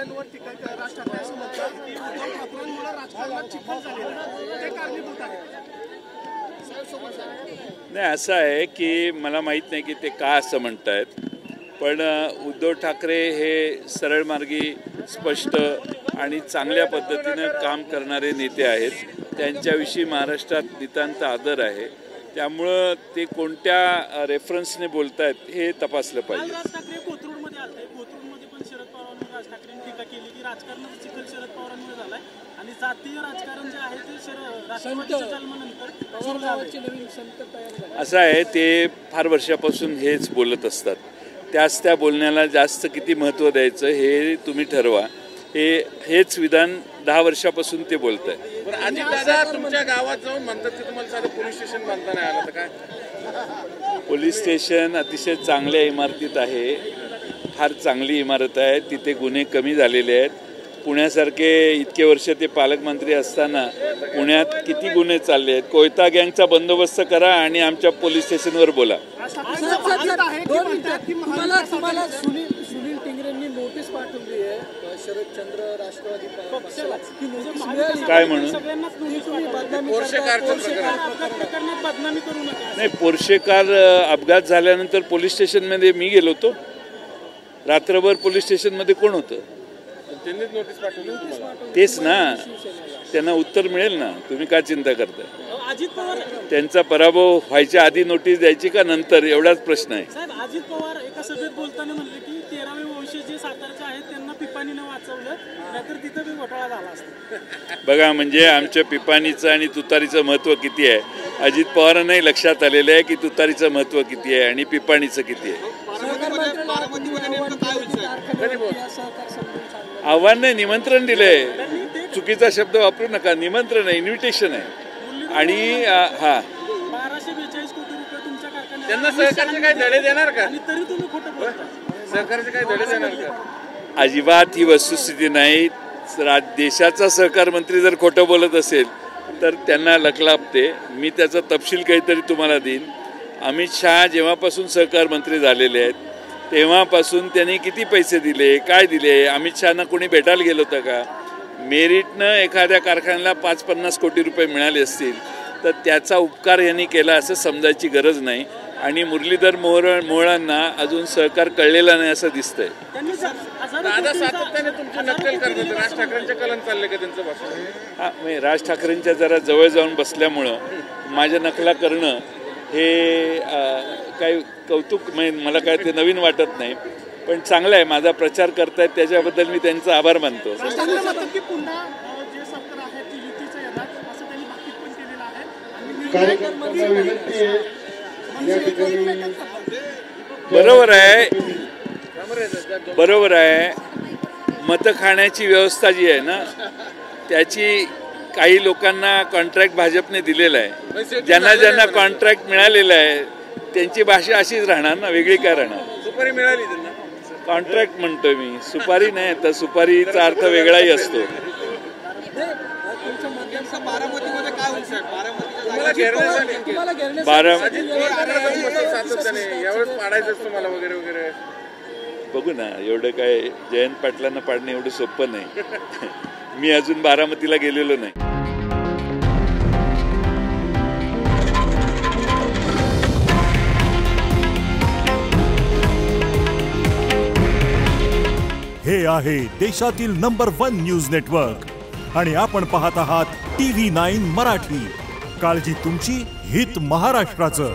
ठाकरेंवर टीका राज ठाकरे असं म्हणतात की उद्धव ठाकरेंमुळे राजकारणात चिखल झालेला ते कारणीभूत आहे. नाही, असं आहे की मला माहीत नाही की ते का असं म्हणतायत, पण उद्धव ठाकरे हे सरळमार्गी, स्पष्ट आणि चांगल्या पद्धतीनं काम करणारे नेते आहेत. त्यांच्याविषयी महाराष्ट्रात नितांत आदर आहे. त्यामुळं ते कोणत्या रेफरन्सने बोलतायत हे तपासलं पाहिजे. राज ठाकरे कोथरूडमध्ये आले, कोथरूडमध्ये पण शरद पवारांवर राज ठाकरेंनी टीका केली की राजकारणात चिखल शरद पवारांमुळे झालाय आणि जातीय राजकारण जे आहे ते राष्ट्रवादीच्या जन्मानंतर नवीन संत तयार झाले. असं आहे, ते फार वर्षापासून हेच बोलत असतात. त्या बोलण्याला जास्त किती महत्त्व द्यायचं हे तुम्ही ठरवा. हेच विधान 10 वर्षापासून ते बोलत आहे. आणि दादा तुमच्या गावात जाऊन म्हणतात की तुम्हाला साधं पोलीस स्टेशन बांधता नाही आलं तर काय? पोलीस स्टेशन अतिशय चांगल्या इमारतीत आहे, फार चांगली इमारत आहे. तिथे गुन्हे कमी झालेले आहेत. पुण्यासारखे इतके वर्ष ते पालकमंत्री असताना पुण्यात किती गुन्हे चालले आहेत. कोयता गँगचा बंदोबस्त करा आणि आमच्या पोलीस स्टेशनवर बोला. तुम्हाला सुनील टिंगरेंनी नोटीस पाठवली आहे शरदचंद्र राष्ट्रवादी पक्षाला काय म्हणून? नाही, पोर्शे कार अपघात झाल्यानंतर पोलीस स्टेशनमध्ये मी गेलो होतो. रात्रभर पोलीस स्टेशनमध्ये कोण होतं? त्यांनीच नोटीस पाठवली. तेच ना, त्यांना उत्तर मिळेल ना. तुम्ही काय चिंता करताय? अजित पवार त्यांचा पराभव व्हायच्या आधी नोटीस द्यायची का नंतर, एवढाच प्रश्न आहे. साहेब, अजित पवार एका सभेत बोलताना म्हणले की 13वे वंशज जे सातारचे आहेत त्यांना पिपाणीनं वाचवलं, नाहीतर तिथं बी घोटाळा झाला असता. बघा, म्हणजे आमच्या पिपाणीचं आणि तुतारीचं महत्त्व किती आहे अजित पवारांनाही लक्षात आलेलं आहे की तुतारीचं महत्त्व किती आहे आणि पिपाणीचं किती आहे. आव्हान नाही, निमंत्रण दिलंय. चुकीचा शब्द वापरू नका. निमंत्रण आहे, इन्व्हिटेशन आहे. आणि 1242 कोटी रुपये तुमच्या कारखान्यात त्यांना सहकारचे काही धडे देणार का? आणि तरी तुम्ही खोटं बोलता. सहकारचे काही धडे देणार का? अजिबात ही वस्तुस्थिती नाही. देशाचा सहकार मंत्री जर खोटं बोलत असेल तर त्यांना लखलापते. मी त्याचा तपशील काहीतरी तुम्हाला देईन. अमित शहा जेव्हापासून सहकार मंत्री झालेले आहेत तेव्हापासून त्यांनी किती पैसे दिले, काय दिले? अमित शहाना कोणी भेटायला गेलं होतं का? मेरिटनं एखाद्या कारखान्याला 5-50 कोटी रुपये मिळाले असतील तर त्याचा उपकार यांनी केला असं समजायची गरज नाही. आणि मुरलीधर मोहोळांना अजून सहकार कळलेला नाही असं दिसतंय. दादा सातत्याने तुमची नक्कल करतात. राज ठाकरेंच्या कलन चालले का त्यांचं भाषण? मी राज ठाकरेंच्या जरा जवळ जाऊन बसल्यामुळं माझ्या नकला करणं हे काही कौतुक, मला काय ते नवीन वाटत नाही. पण चांगलं आहे, माझा प्रचार करतायत त्याच्याबद्दल मी त्यांचा आभार मानतो. बरोबर आहे. मतं खाण्याची व्यवस्था जी आहे ना, त्याची काही लोकांना कॉन्ट्रॅक्ट भाजपने दिलेला आहे. ज्यांना कॉन्ट्रॅक्ट मिळालेला आहे त्यांची भाषा अशीच राहणार ना, वेगळी काय राहणार? सुपारी मिळाली त्यांना. कॉन्ट्रॅक्ट म्हणतोय मी, सुपारी नाही. तर सुपारीचा अर्थ वेगळाही असतो. बारामतीमध्ये काय होईल साहेब? यावेळेस पाडायचं तुम्हाला वगैरे वगैरे बघू ना. एवढं काय जयंत पाटलांना पाडणं एवढं सोपं नाही. मी अजून बारामतीला गेलेलो नाही. हे आहे देशातील नंबर 1 न्यूज नेटवर्क आणि आपण पाहत आहात TV9 मराठी. काळजी तुमची, हित महाराष्ट्राचं.